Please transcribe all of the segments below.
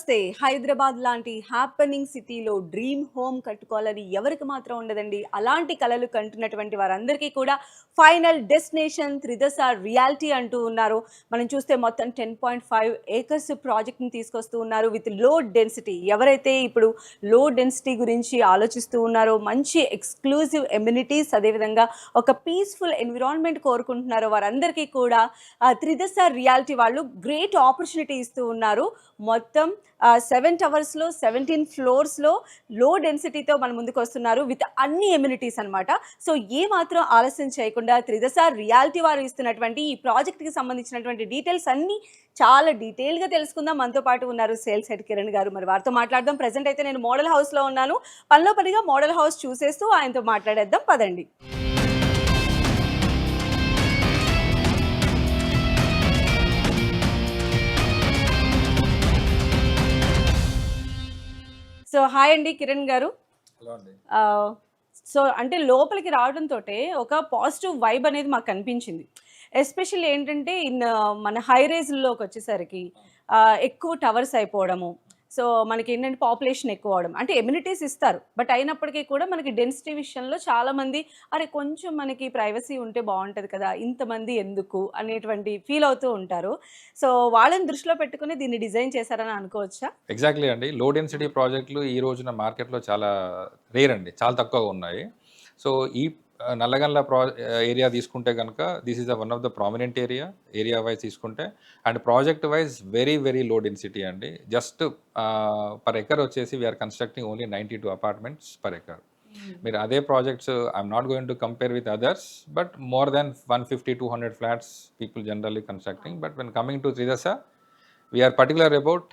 నమస్తే. హైదరాబాద్ లాంటి హ్యాపెనింగ్ సిటీలో డ్రీమ్ హోమ్ కట్టుకోవాలని ఎవరికి మాత్రం ఉండదండి. అలాంటి కలలు కంటున్నటువంటి వారందరికీ కూడా ఫైనల్ డెస్టినేషన్ త్రిదశ రియాలిటీ అంటూ ఉన్నారు. మనం చూస్తే మొత్తం 10.5 ఏకర్స్ ప్రాజెక్ట్‌ని తీసుకొస్తూ ఉన్నారు విత్ లో డెన్సిటీ. ఎవరైతే ఇప్పుడు లో డెన్సిటీ గురించి ఆలోచిస్తూ ఉన్నారో, మంచి ఎక్స్‌క్లూజివ్ ఎమ్యూనిటీస్ అదేవిధంగా ఒక పీస్‌ఫుల్ ఎన్విరాన్మెంట్ కోరుకుంటున్నారో వారందరికీ కూడా త్రిదశ రియాలిటీ వాళ్ళు గ్రేట్ ఆపర్చునిటీ ఇస్తూ ఉన్నారు. మొత్తం 7 టవర్స్‌లో 17 ఫ్లోర్స్‌లో లో డెన్సిటీతో మన ముందుకొస్తున్నారు విత్ అన్ని ఎమ్యూనిటీస్ అన్నమాట. సో ఏ మాత్రం ఆలస్యం చేయకుండా త్రిదశ రియాలిటీ వారు ఇస్తున్నటువంటి ఈ ప్రాజెక్ట్‌కి సంబంధించినటువంటి డీటెయిల్స్ అన్నీ చాలా డీటెయిల్‌గా తెలుసుకుందాం. మనతో పాటు ఉన్నారు సేల్స్ హెడ్ కిరణ్ గారు. మరి వారితో మాట్లాడదాం. ప్రెజెంట్ అయితే నేను మోడల్ హౌస్‌లో ఉన్నాను. పనిలో పనిగా మోడల్ హౌస్ చూసేస్తూ ఆయనతో మాట్లాడేద్దాం పదండి. సో హాయ్ అండి కిరణ్ గారు. హలో అండి. సో అంటే లోపలికి రావడంతోటే ఒక పాజిటివ్ వైబ్ అనేది మాకు కనిపించింది. ఎస్పెషల్లీ ఏంటంటే మన హై రైజ్‌లోకొచ్చేసరికి ఎక్కువ టవర్స్ అయిపోవడము. సో మనకేంటంటే పాపులేషన్ ఎక్కువ అవ్వడం. అంటే ఎమ్యూనిటీస్ ఇస్తారు. బట్ అయినప్పటికీ కూడా మనకి డెన్సిటీ విషయంలో చాలామంది అరే! కొంచెం మనకి ప్రైవసీ ఉంటే బావుంటది కదా! ఇంతమంది ఎందుకు అనేటువంటి ఫీల్ అవుతూ ఉంటారు. సో వాళ్ళని దృష్టిలో పెట్టుకొని దీన్ని డిజైన్ చేశారని అనుకోవచ్చా? ఎగ్జాక్ట్‌లీ అండి. లో డెన్సిటీ ప్రాజెక్టులు ఈ రోజున మార్కెట్‌లో చాలా రేర్ అండి. చాలా తక్కువగా ఉన్నాయి. సో, ఈ నల్లగండ్ల ఏరియా తీసుకుంటే గనక this is one of the prominent area wise తీసుకుంటే and project wise very, very low density అండి. జస్ట్ పర్ ఎకర్ వచ్చేసి we are constructing only 92 apartments per acre. మీరు అదే projects I'm not going to compare with others but more than 150, 200 flats people generally constructing. But when coming to Tridasa we are particular about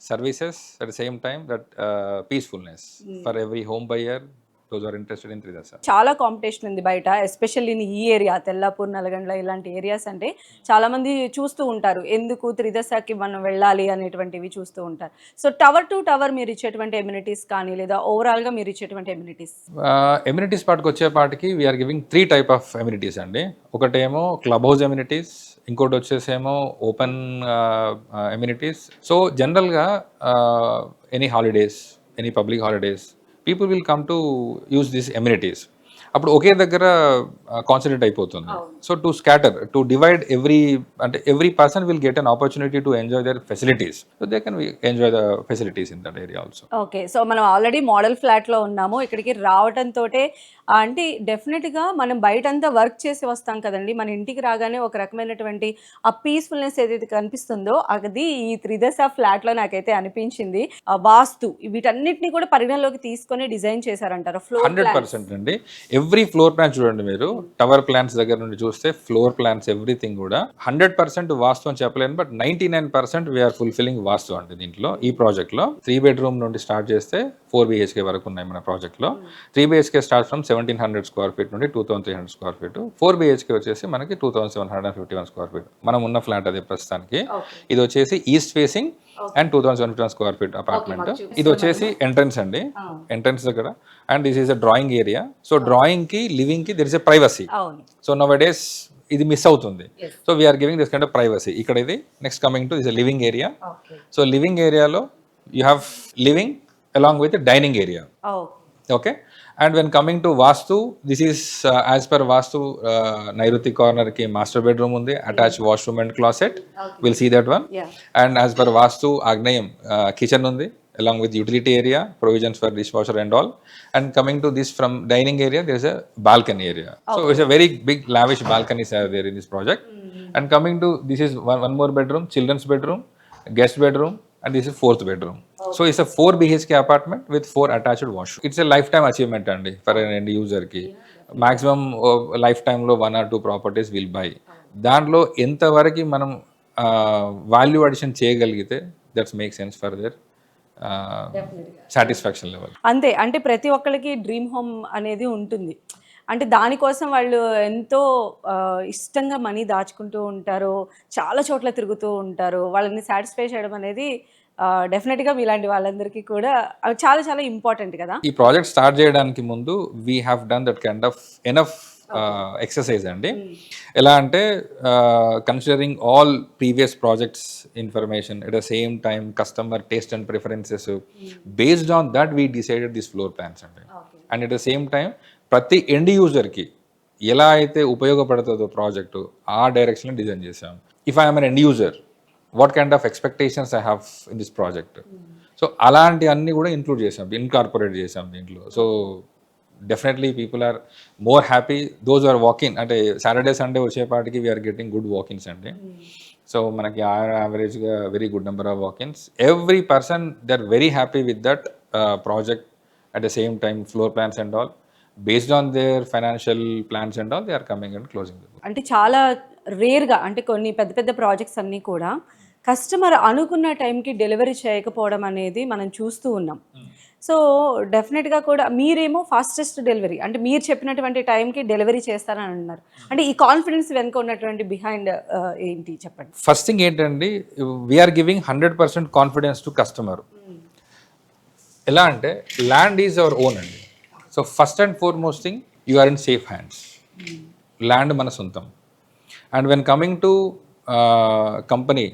services at the same time that peacefulness for every home buyer those who are interested in Tridasa. చాలా competition ఉంది బయట. Especially ఈ area Tellapur, Nalgonda ఇలాంటి areas అంటే చాలామంది చూస్తూ ఉంటారు. ఎందుకు త్రిదశకి మనం వెళ్ళాలి అనేటువంటివి చూస్తూ ఉంటారు. సో టవర్ టు టవర్ మీరు ఇచ్చేటువంటి ఎమ్యూనిటీస్ కానీ లేదా ఓవరాల్‌గా మీరు ఇచ్చేటువంటి ఎమ్యూనిటీస్? ఎమ్యూనిటీస్ పార్ట్కి వచ్చేపాటికి we are giving 3 type of amenities అండి. ఒకటేమో క్లబ్ హౌస్ ఎమ్యూనిటీస్, ఇంకోటి వచ్చేసేమో ఓపెన్ ఎమ్యూనిటీస్. సో జనరల్గా any holidays, any public holidays people will come to use this amenities. అప్పుడు ఒకే దగ్గర కాన్సన్ట్రేట్ అయిపోతుంది. So to scatter, to divide every person will get an opportunity to enjoy their facilities. So they can enjoy the facilities in that area also. Okay. So మనం already model ఫ్లాట్‌లో ఉన్నాము. ఇక్కడికి రావటంతోటే అంటే డెఫినెట్‌గా మనం బయటంతా వర్క్ చేసి వస్తాం కదండీ! మన ఇంటికి రాగానే ఒక రకమైనటువంటి ఆ పీస్‌ఫుల్‌నెస్ ఏదైతే కనిపిస్తుందో అది ఈ త్రిదశ ఫ్లాట్‌లో నాకైతే అనిపించింది. వాస్తు వీటన్నిటిని కూడా పరిగణలోకి తీసుకొని డిజైన్ చేశారంటారు. ఫ్లోర్ ప్లాన్స్ 100% అండి. ఎవ్రీ ఫ్లోర్ ప్లాన్ చూడండి మీరు. టవర్ ప్లాన్స్ దగ్గర నుండి చూస్తే ఫ్లోర్ ప్లాన్స్ ఎవ్రీథింగ్ కూడా 100% వాస్తు అని చెప్పలేను. బట్ 99% వీఆర్ ఫుల్ఫిల్లింగ్ వాస్తు అండి దీంట్లో. ఈ ప్రాజెక్ట్లో 3 బెడ్రూమ్ నుండి స్టార్ట్ చేస్తే 4 BHK వరకు ఉన్నాయి మన ప్రాజెక్ట్లో. 3 BHK start from 1700 square feet నుండి 2300 స్క్వేర్ ఫీట్. 4 BHK వచ్చేసి మనకి 2751 స్క్వేర్ ఫీట్. మనం ఉన్న ఫ్లాట్ అదే ప్రస్తుతానికి. ఇది వచ్చేసి east facing and 2751 square feet apartment. ఇది వచ్చేసి ఎంట్రన్స్ అండి. ఎంట్రన్స్ దగ్గర and this is a drawing area. So drawing కి లివింగ్ కి there is a privacy. So nowadays ఇది మిస్ అవుతుంది. So we are giving this kind of privacy. ఇక్కడ ఇది next coming to is living area. So living ఏరియాలో you have living along with dining area. Okay. And when coming to Vastu, this is as per Vastu నైరుతి corner కి master bedroom ఉంది, attach washroom and closet. Will see that one. And as per Vastu ఆగ్నేయం kitchen ఉంది along with utility area, provisions for dishwasher and all. And coming to this from dining area, there is a balcony area. So it's a very big lavish balconies are there in this project. And coming to this is one more bedroom, children's bedroom, guest bedroom, and this is 4th bedroom. So it's a 4 BHK apartment with 4 attached washroom. It's a lifetime achievement andi for an end user ki. Maximum lifetime lo 1 or 2 properties will buy. దాంట్లో ఎంతవరకు మనం value addition చేయగలిగితే that's make sense for their satisfaction level. అంతే. అంటే ప్రతి ఒక్కళ్ళకి dream home అనేది ఉంటుంది. అంటే దానికోసం వాళ్ళు ఎంతో ఇష్టంగా మనీ దాచుకుంటూ ఉంటారు. చాలా చోట్ల తిరుగుతూ ఉంటారు. వాళ్ళని సాటిస్ఫై చేయడం అనేది డెఫినెట్‌గా మీలాంటి వాళ్ళందరికీ కూడా చాలా చాలా ఇంపార్టెంట్ కదా! ఈ ప్రాజెక్ట్ స్టార్ట్ చేయడానికి ముందు we have done that kind of enough exercise అండి. ఎలా అంటే considering all previous projects information at the same time customer taste and preferences based on that we decided this floor plans అండి. And at the same time ప్రతి end యూజర్కి ఎలా అయితే ఉపయోగపడుతుందో project ఆ డైరెక్షన్లో డిజైన్ చేసాం. If I'm an end user what kind of expectations I have in this project. So అలాంటి అన్నీ కూడా ఇంక్లూడ్ చేసాం, ఇన్కార్పొరేట్ చేసాం దీంట్లో. So definitely people are more happy those are walk in, అంటే సాటర్డే సండే వచ్చేపాటికి వీఆర్ గెటింగ్ గుడ్ వాకిన్స్ అండి. So మనకి యావరేజ్గా very good number of walk ins. Every person they are very happy with that project. At the same time floor plans and all based on their financial plans and all they are coming and closing. అంటే చాలా రేర్గా, అంటే కొన్ని పెద్ద పెద్ద projects అన్నీ కూడా customer అనుకున్న టైంకి డెలివరీ చేయకపోవడం అనేది మనం చూస్తూ ఉన్నాం. సో డెఫినెట్గా కూడా మీరేమో ఫాస్టెస్ట్ డెలివరీ, అంటే మీరు చెప్పినటువంటి టైంకి డెలివరీ చేస్తారని అన్నారు. అంటే ఈ కాన్ఫిడెన్స్ వెనుక ఉన్నటువంటి బిహైండ్ ఏంటి చెప్పండి. ఫస్ట్ థింగ్ ఏంటండి, we are giving 100% confidence to customer. ఎలా అంటే ల్యాండ్ ఈజ్ అవర్ ఓన్ అండి. So first and foremost thing you are in safe hands. Land మన సొంతం. And when coming to company,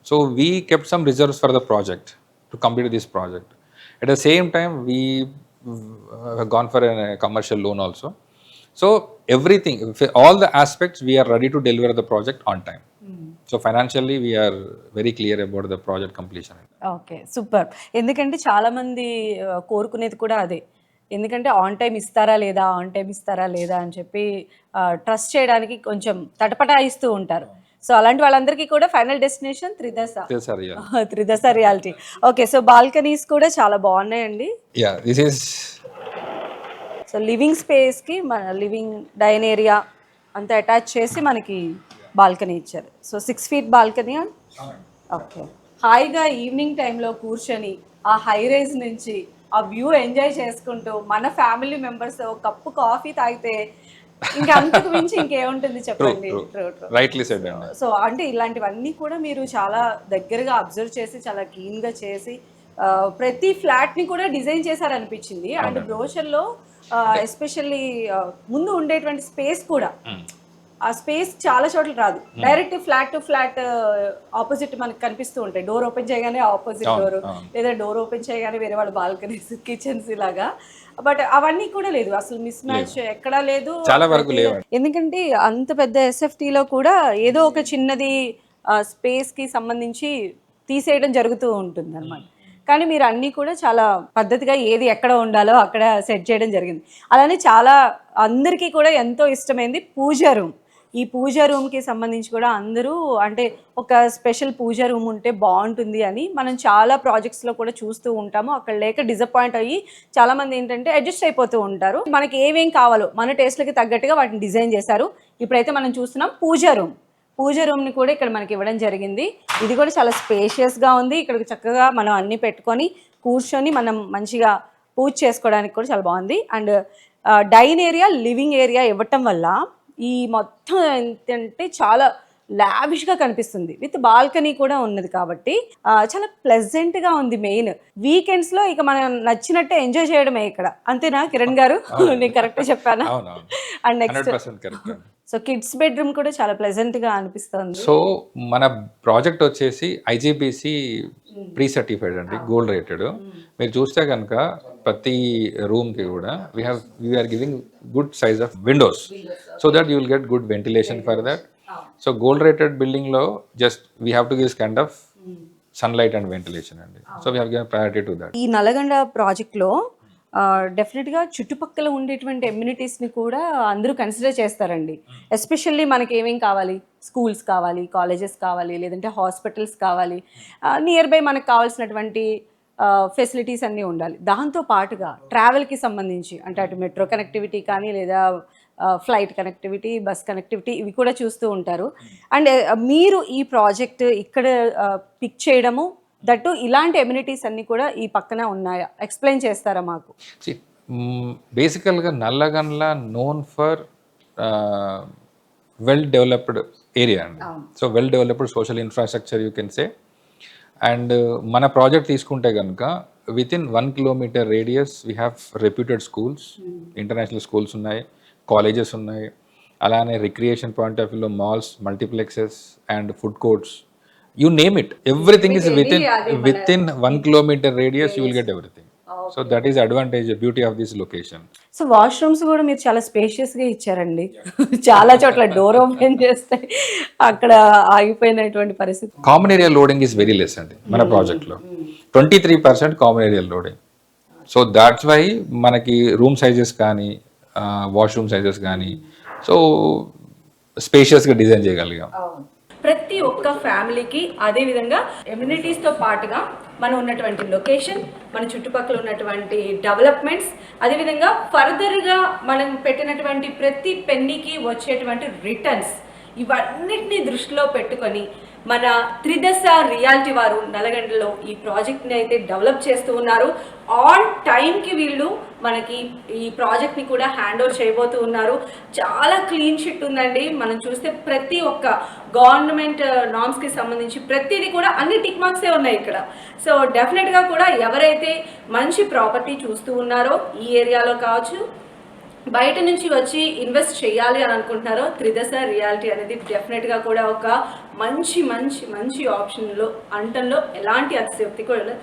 so we kept some reserves for the project to complete this project. At the same time we have gone for a commercial loan also. So everything, all the aspects we are ready to deliver the project on time. So financially we are very clear about the project completion. Okay, super. ఎందుకంటే చాలామంది కోరుకునేది కూడా అదే. ఎందుకంటే on time ఇస్తారా లేదా అని చెప్పి ట్రస్ట్ చేయడానికి కొంచెం తటపటాయిస్తూ ఉంటారు. సో అలాంటి వాళ్ళందరికీ కూడా final destination Tridasa reality. Okay, so balconies కూడా చాలా బాగున్నాయండి. సో లివింగ్ స్పేస్కి మన లివింగ్ డైన్ ఏరియా అంతా అటాచ్ చేసి మనకి బాల్కనీ ఇచ్చారు. So 6 feet balcony. ఓకే, హాయిగా ఈవినింగ్ టైంలో కూర్చొని ఆ హై రైజ్ నుంచి ఆ వ్యూ ఎంజాయ్ చేసుకుంటూ మన ఫ్యామిలీ మెంబర్స్ ఒక కప్పు కాఫీ తాగితే ఇంకా అంతకు మించి ఇంకేముంటుంది చెప్పండి. Rightly said. సో అంటే ఇలాంటివన్నీ కూడా మీరు చాలా దగ్గరగా అబ్జర్వ్ చేసి చాలా క్లీన్గా చేసి ప్రతి ఫ్లాట్ని కూడా డిజైన్ చేశారనిపించింది. అండ్ బ్రోషర్లో ఎస్పెషల్లీ ముందు ఉండేటువంటి స్పేస్ కూడా, ఆ స్పేస్ చాలా చోట్ల రాదు. Direct flat to flat opposite మనకి కనిపిస్తూ ఉంటాయి. డోర్ ఓపెన్ చేయగానే ఆపోజిట్ డోర్, లేదా డోర్ ఓపెన్ చేయగానే వేరే వాళ్ళ బాల్కనీస్, కిచెన్స్ ఇలాగా. బట్ అవన్నీ కూడా లేదు, అసలు మిస్ మ్యాచ్ ఎక్కడా లేదు. చాలా వరకు లేవు. ఎందుకంటే అంత పెద్ద ఎస్ఎఫ్టీలో కూడా ఏదో ఒక చిన్నది స్పేస్కి సంబంధించి తీసేయడం జరుగుతూ ఉంటుంది అన్నమాట. కానీ మీరు అన్నీ కూడా చాలా పద్ధతిగా ఏది ఎక్కడ ఉండాలో అక్కడ సెట్ చేయడం జరిగింది. అలానే చాలా అందరికీ కూడా ఎంతో ఇష్టమైంది పూజా రూమ్. ఈ పూజా రూమ్కి సంబంధించి కూడా అందరూ అంటే ఒక స్పెషల్ పూజా రూమ్ ఉంటే బాగుంటుంది అని మనం చాలా ప్రాజెక్ట్స్లో కూడా చూస్తూ ఉంటాము. అక్కడ లేక డిసప్పాయింట్ అయ్యి చాలామంది ఏంటంటే అడ్జస్ట్ అయిపోతూ ఉంటారు. మనకి ఏమేం కావాలో మన టేస్ట్లకి తగ్గట్టుగా వాటిని డిజైన్ చేశారు. ఇప్పుడైతే మనం చూస్తున్నాం పూజా రూమ్ని కూడా ఇక్కడ మనకి ఇవ్వడం జరిగింది. ఇది కూడా చాలా స్పేషియస్గా ఉంది. ఇక్కడ చక్కగా మనం అన్నీ పెట్టుకొని కూర్చొని మనం మంచిగా పూజ చేసుకోవడానికి కూడా చాలా బాగుంది. And dine area, living area ఇవ్వటం వల్ల ఈ మొత్తం ఏంటంటే చాలా లావిష్గా కనిపిస్తుంది. విత్ బాల్కనీ కూడా ఉన్నది కాబట్టి చాలా ప్లెజెంట్గా ఉంది. మెయిన్ వీకెండ్స్లో ఇక మనం నచ్చినట్టే ఎంజాయ్ చేయడమే ఇక్కడ. అంతేనా కిరణ్ గారు? నేను కరెక్ట్గా చెప్పానా? And next so kids bedroom కూడా చాలా ప్లెజెంట్గా అనిపిస్తుంది. సో మన ప్రాజెక్ట్ వచ్చేసి ఐజీబీసీ ప్రీ సర్టిఫైడ్ అండి, గోల్డ్ రేటెడ్. మీరు చూస్తే కనుక ప్రతి రూమ్కి కూడా we are giving good size of windows so that you will get good ventilation for that. So gold rated బిల్డింగ్లో just we have to give kind of sunlight and ventilation అండి. So we have given priority to that. ఈ నల్లగొండ ప్రాజెక్ట్లో డెఫినెట్గా చుట్టుపక్కల ఉండేటువంటి ఎమ్యూనిటీస్ని కూడా అందరూ consider చేస్తారండి. ఎస్పెషల్లీ మనకి ఏమేం కావాలి, స్కూల్స్ కావాలి, కాలేజెస్ కావాలి, లేదంటే హాస్పిటల్స్ కావాలి, నియర్ బై మనకు కావాల్సినటువంటి ఫెసిలిటీస్ అన్నీ ఉండాలి. దాంతో పాటుగా ట్రావెల్కి సంబంధించి అంటే అటు మెట్రో కనెక్టివిటీ కానీ లేదా ఫ్లైట్ కనెక్టివిటీ, బస్ కనెక్టివిటీ ఇవి కూడా చూస్తూ ఉంటారు. అండ్ మీరు ఈ ప్రాజెక్ట్ ఇక్కడ పిక్ చేయడము, దట్టు ఇలాంటి ఎమ్యూనిటీస్ అన్నీ కూడా ఈ పక్కన ఉన్నాయా, ఎక్స్ప్లెయిన్ చేస్తారా మాకు? బేసికల్గా Nallagandla known for well developed area అండి. So well developed social infrastructure you can say. And మన ప్రాజెక్ట్ తీసుకుంటే కనుక within 1 kilometer radius we have reputed schools, international schools ఉన్నాయి, కాలేజెస్ ఉన్నాయి, అలానే రిక్రియేషన్ పాయింట్ ఆఫ్ వ్యూలో malls, multiplexes and food courts, you name it, everything is within 1 kilometer radius you will get everything. So that is advantage, beauty of this location. So washrooms కూడా మీరు చాలా spacious గా ఇచ్చారండి. చాలా చోట్ల door open చేస్తే అక్కడ ఆగిపోయినటువంటి పరిస్థితి. Common area loading is very less అండి మన ప్రాజెక్ట్లో, 23% common area loading. So that's why మనకి రూమ్ సైజెస్ కానీ వాష్రూమ్ సైజెస్ కానీ సో స్పేషియస్గా డిజైన్ చేయగలిగాం. ప్రతి ఒక్క ఫ్యామిలీకి అదే విధంగా ఎమ్యూనిటీస్తో పాటుగా మనం ఉన్నటువంటి లొకేషన్, మన చుట్టుపక్కల ఉన్నటువంటి డెవలప్మెంట్స్, అదేవిధంగా ఫర్దర్గా మనం పెట్టినటువంటి ప్రతి పెన్నీకి వచ్చేటువంటి రిటర్న్స్, ఇవన్నిటిని దృష్టిలో పెట్టుకొని మన త్రిదశ రియాలిటీ వారు నల్లగండలో ఈ ప్రాజెక్ట్ని అయితే డెవలప్ చేస్తూ ఉన్నారు. ఆన్ టైంకి వీళ్ళు మనకి ఈ ప్రాజెక్ట్ని కూడా హ్యాండ్ ఓవర్ చేయబోతూ ఉన్నారు. చాలా క్లీన్ షిట్ ఉందండి. మనం చూస్తే ప్రతి ఒక్క గవర్నమెంట్ నామ్స్కి సంబంధించి ప్రతిదీ కూడా అన్ని టిక్ మార్క్సే ఉన్నాయి ఇక్కడ. సో డెఫినెట్గా కూడా ఎవరైతే మంచి ప్రాపర్టీ చూస్తూ ఉన్నారో ఈ ఏరియాలో కావచ్చు, బయట నుంచి వచ్చి ఇన్వెస్ట్ చేయాలి అని అనుకుంటున్నారో, త్రిదశ రియాలిటీ అనేది డెఫినెట్గా కూడా ఒక మంచి మంచి మంచి ఆప్షన్లో అంటంలో ఎలాంటి అతిశయోక్తి కూడా లేదు.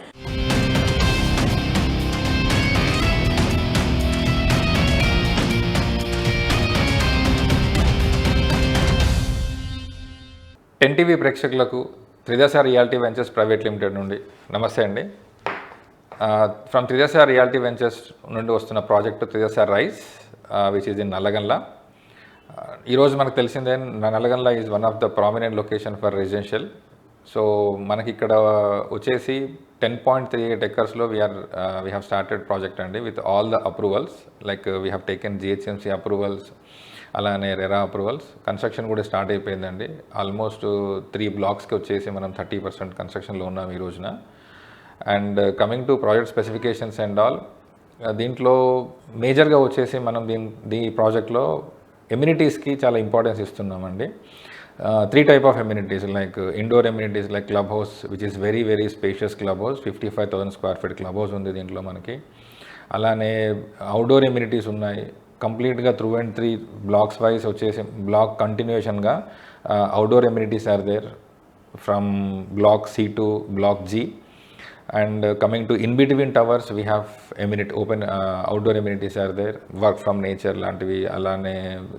టెన్ టీవీ ప్రేక్షకులకు Tridasa reality ventures private limited నుండి నమస్తే అండి. ఫ్రమ్ త్రిదశ రియాలిటీ వెంచర్స్ నుండి వస్తున్న project Tridasa rise which is in Nallagandla. ఈరోజు మనకు తెలిసిందే Nallagandla is one of the prominent location for residential. So మనకి ఇక్కడ వచ్చేసి 10.38 acresలో వీ హ్యావ్ స్టార్టెడ్ ప్రాజెక్ట్ అండి, with all the approvals. Like we have taken GHMC approvals, అలానే రెరా అప్రూవల్స్. కన్స్ట్రక్షన్ కూడా స్టార్ట్ అయిపోయిందండి. ఆల్మోస్ట్ 3 blocks వచ్చేసి మనం 30% కన్స్ట్రక్షన్లో ఉన్నాం ఈ రోజున. And coming to project specifications and all, దీంట్లో మేజర్గా వచ్చేసి మనం ఈ ప్రాజెక్ట్లో ఎమ్యూనిటీస్కి చాలా ఇంపార్టెన్స్ ఇస్తున్నామండి. 3 type of amenities, like indoor amenities like clubhouse, which is very very spacious clubhouse, 55,000 square feet clubhouse ఉంది దీంట్లో మనకి. అలానే అవుట్డోర్ ఎమ్యూనిటీస్ ఉన్నాయి కంప్లీట్గా త్రూ అండ్ 3 blocks వైజ్ వచ్చేసి బ్లాక్ కంటిన్యూషన్గా outdoor amenities are there from block C to block G. And coming to in between towers, we have open outdoor amenities are there, work from nature lantivi, alane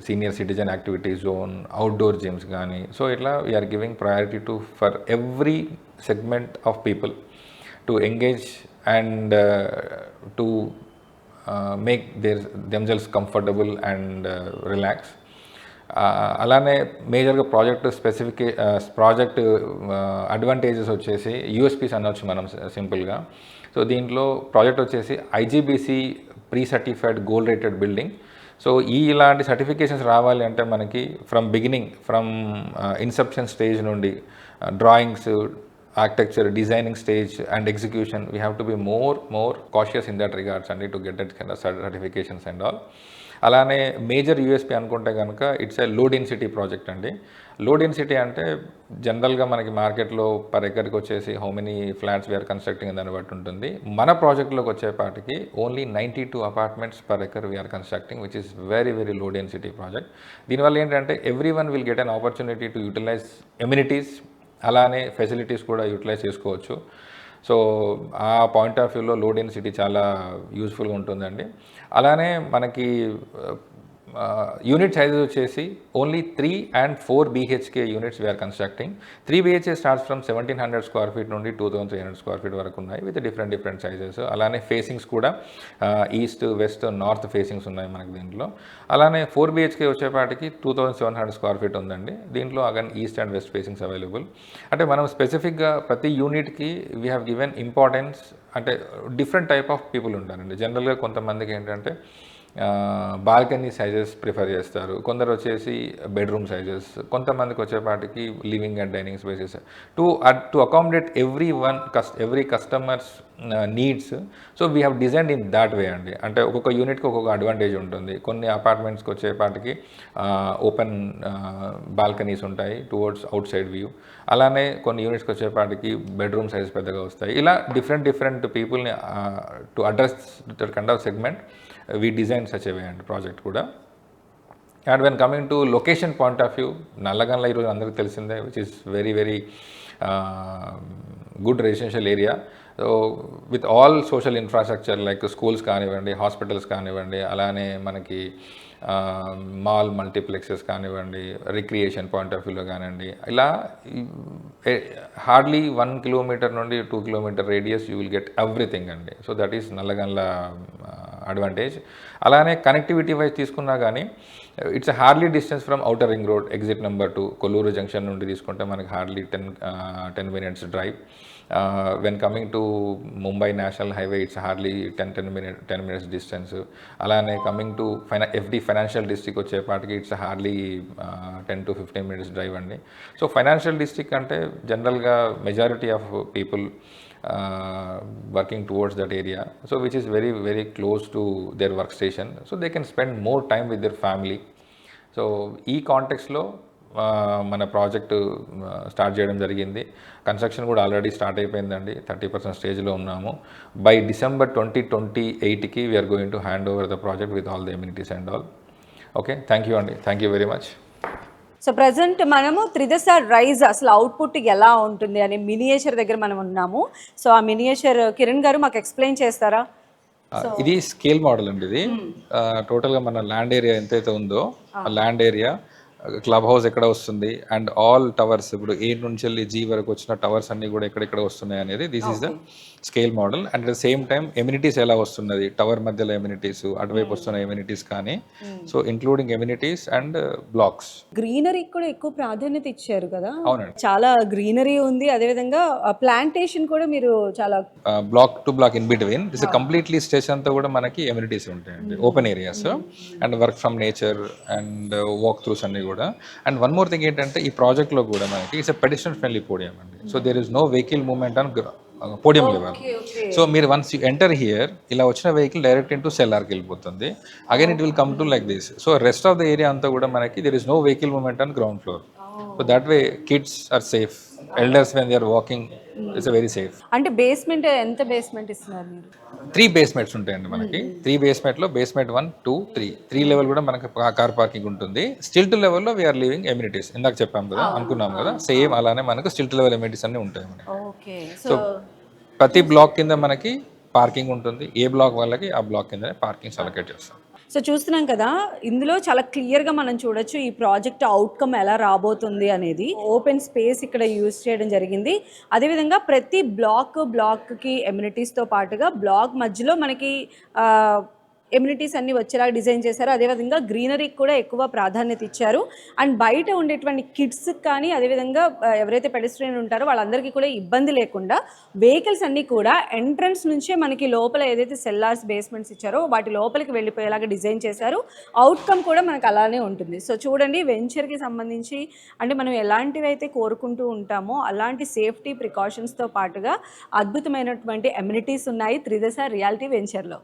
senior citizen activity zone, outdoor gyms gaani. So itla we are giving priority to for every segment of people to engage and to make themselves comfortable and relax. అలానే మేజర్గా project advantages వచ్చేసి USPs అనొచ్చు మనం సింపుల్గా. So దీంట్లో project వచ్చేసి IGBC pre certified gold rated building. So ఇలాంటి certifications రావాలి అంటే మనకి from beginning, from inception stage నుండి drawings, architecture, designing stage and execution, we have to be more cautious in that regards అండి to get that kind of certifications and all. అలానే major USP అనుకుంటే కనుక it's a లో density project అండి. Low density అంటే జనరల్గా మనకి మార్కెట్లో పర్ ఎకర్కి వచ్చేసి how many flats we are constructing దాన్ని బట్టి ఉంటుంది. మన ప్రాజెక్ట్లోకి వచ్చేపాటికి only 92 apartments per acre we are constructing, which is very very low density project. దీనివల్ల ఏంటంటే every one will get an opportunity to utilize amenities, అలానే ఫెసిలిటీస్ కూడా యూటిలైజ్ చేసుకోవచ్చు. సో ఆ పాయింట్ ఆఫ్ వ్యూలో లో డెన్సిటీ చాలా యూస్ఫుల్గా ఉంటుందండి. అలానే మనకి యూనిట్ సైజెస్ వచ్చేసి only 3 and 4 BHK units we are constructing. 3 BHK starts from 1700 square feet నుండి 2300 square feet వరకు ఉన్నాయి, విత్ డిఫరెంట్ సైజెస్. అలానే ఫేసింగ్స్ కూడా ఈస్ట్, వెస్ట్, నార్త్ ఫేసింగ్స్ ఉన్నాయి మనకి దీంట్లో. అలానే 4 BHK వచ్చేపాటికి 2700 square feet ఉందండి. దీంట్లో again east and west facings available. అంటే మనం స్పెసిఫిక్గా ప్రతి యూనిట్కి వీ హ్యావ్ గివెన్ ఇంపార్టెన్స్. అంటే డిఫరెంట్ టైప్ ఆఫ్ పీపుల్ ఉంటారండి. జనరల్గా కొంతమందికి ఏంటంటే బాల్కనీ సైజెస్ ప్రిఫర్ చేస్తారు, కొందరు వచ్చేసి బెడ్రూమ్ సైజెస్, కొంతమందికి వచ్చేపాటికి living and dining spaces. To accommodate every customers needs. So we have designed in that way అండి. అంటే ఒక్కొక్క యూనిట్కి ఒక్కొక్క అడ్వాంటేజ్ ఉంటుంది. కొన్ని అపార్ట్మెంట్స్కి వచ్చేపాటికి ఓపెన్ బాల్కనీస్ ఉంటాయి టువర్డ్స్ అవుట్ సైడ్ వ్యూ. అలానే కొన్ని యూనిట్స్కి వచ్చేపాటికి బెడ్రూమ్ సైజ్ పెద్దగా వస్తాయి. ఇలా డిఫరెంట్ పీపుల్ని to address that kind of segment we design such a way అండి ప్రాజెక్ట్ కూడా. And when coming to location point of view, Nallagandla ఈరోజు అందరికీ తెలిసిందే, which is very very good residential area. So with all social infrastructure like schools కానివ్వండి, hospitals కానివ్వండి, అలానే మనకి mall multiplexes కానివ్వండి, రిక్రియేషన్ పాయింట్ ఆఫ్ వ్యూలో కానివ్వండి, ఇలా హార్డ్లీ 1 కిలోమీటర్ నుండి 2 kilometer radius you will get everything అండి. So that is Nallagandla advantage. అలానే కనెక్టివిటీ వైజ్ తీసుకున్నా కానీ it's hardly distance from outer ring road exit number 2 Kollur junction నుండి తీసుకుంటే మనకి hardly 10 minutes drive. When coming to Mumbai national highway it's hardly 10 minutes distance. అలానే coming to FD financial district వచ్చేపాటికి it's hardly 10 to 15 minutes drive అండి. So financial district అంటే జనరల్గా majority of people working towards that area, so which is very very close to their workstation, so they can spend more time with their family. So ఈ కాంటెక్స్లో మన project start చేయడం జరిగింది. Construction కూడా already start అయిపోయిందండి, 30% స్టేజ్లో ఉన్నాము. By December 2028కి we are going to hand over the project with all the amenities and all. Okay, thank you అండి, thank you very much. So present మనము త్రిదశ రైజ్ అసలు అవుట్పుట్ ఎలా ఉంటుంది అనే మినియేచర్ దగ్గర మనం ఉన్నాము. సో ఆ మినియేచర్ కిరణ్ గారు మాకు ఎక్స్ప్లెయిన్ చేస్తారా? ఇది స్కేల్ మోడల్ అండి. ఇది టోటల్గా మన ల్యాండ్ ఏరియా ఎంతైతే ఉందో ఆ ల్యాండ్ ఏరియా, క్లబ్ హౌస్ ఎక్కడ వస్తుంది అండ్ ఆల్ టవర్స్, ఇప్పుడు ఏ నుంచి వెళ్ళి జీ వరకు వచ్చిన టవర్స్ అన్ని కూడా ఎక్కడెక్కడ వస్తున్నాయి అనేది this is the scale model. And at the same time amenities ఎలా వస్తున్నది, టవర్ మధ్యలో ఎమ్యూనిటీస్, అటువైపు వస్తున్న ఎమ్యూనిటీస్ కానీ, so including amenities and blocks. Greenery కూడా ఎక్కువ ప్రాధాన్యత ఇచ్చారు కదా. అవునండి, చాలా గ్రీనరీ ఉంది. అదేవిధంగా ప్లాంటేషన్ కూడా మీరు చాలా block to block in between this completely station అంతా కూడా మనకి ఎమ్యూనిటీస్ ఉంటాయండి, open areas and work from nature and walk throughs అన్ని కూడా. అండ్ వన్ మోర్ థింగ్ ఏంటంటే ఈ ప్రాజెక్ట్లో కూడా మనకి ఇట్స్ పెడిస్ట్రియన్ ఫ్రెండ్లీ పోడియం అండి. So there is no vehicle movement on podium level. So మీరు వన్స్ యూ ఎంటర్ హియర్, ఇలా వచ్చిన వెహికల్ డైరెక్ట్ ఇంటూ సెల్లార్కి వెళ్ళిపోతుంది. Again it will come to like this. So rest of the area అంతా కూడా మనకి there is no vehicle movement on ground floor. So that way kids are safe, elders when they are walking it's very safe. అంటే basement ఎంత basement ఇస్తున్నారు మీరు? 3 basements ఉంటాయండి మనకి. 3 బేస్మెంట్లో basement 1, 2, 3 level కూడా మనకి కార్ పార్కింగ్ ఉంటుంది. స్టిల్ట్ లెవెల్లో వీఆర్ లివింగ్ ఎమ్యూనిటీస్, ఇందాక చెప్పాం కదా, అనుకున్నాం కదా, సేమ్ అలానే మనకు స్టిల్ట్ లెవెల్ ఎమ్యూనిటీస్ అన్ని ఉంటాయి మనకి. ఓకే. సో ప్రతి బ్లాక్ కింద మనకి పార్కింగ్ ఉంటుంది. ఏ బ్లాక్ వాళ్ళకి ఆ బ్లాక్ కిందనే పార్కింగ్స్ అలొకేట్ చేస్తాం. సో చూస్తున్నాం కదా, ఇందులో చాలా క్లియర్గా మనం చూడొచ్చు ఈ ప్రాజెక్ట్ అవుట్కమ్ ఎలా రాబోతుంది అనేది. ఓపెన్ స్పేస్ ఇక్కడ యూజ్ చేయడం జరిగింది. అదేవిధంగా ప్రతి బ్లాక్కి ఎమ్యూనిటీస్తో పాటుగా బ్లాక్ మధ్యలో మనకి ఎమ్యూనిటీస్ అన్ని వచ్చేలా డిజైన్ చేశారు. అదేవిధంగా గ్రీనరీకి కూడా ఎక్కువ ప్రాధాన్యత ఇచ్చారు. అండ్ బయట ఉండేటువంటి కిడ్స్కి కానీ, అదేవిధంగా ఎవరైతే పెడెస్ట్రియన్ ఉంటారో వాళ్ళందరికీ కూడా ఇబ్బంది లేకుండా వెహికల్స్ అన్నీ కూడా ఎంట్రన్స్ నుంచే మనకి లోపల ఏదైతే సెల్లార్స్ బేస్మెంట్స్ ఇచ్చారో వాటి లోపలికి వెళ్ళిపోయేలాగా డిజైన్ చేశారు. అవుట్కమ్ కూడా మనకు అలానే ఉంటుంది. సో చూడండి, వెంచర్కి సంబంధించి అంటే మనం ఎలాంటివి అయితే కోరుకుంటూ ఉంటామో అలాంటి సేఫ్టీ ప్రికాషన్స్తో పాటుగా అద్భుతమైనటువంటి ఎమ్యూనిటీస్ ఉన్నాయి త్రిదశ రియాలిటీ వెంచర్లో.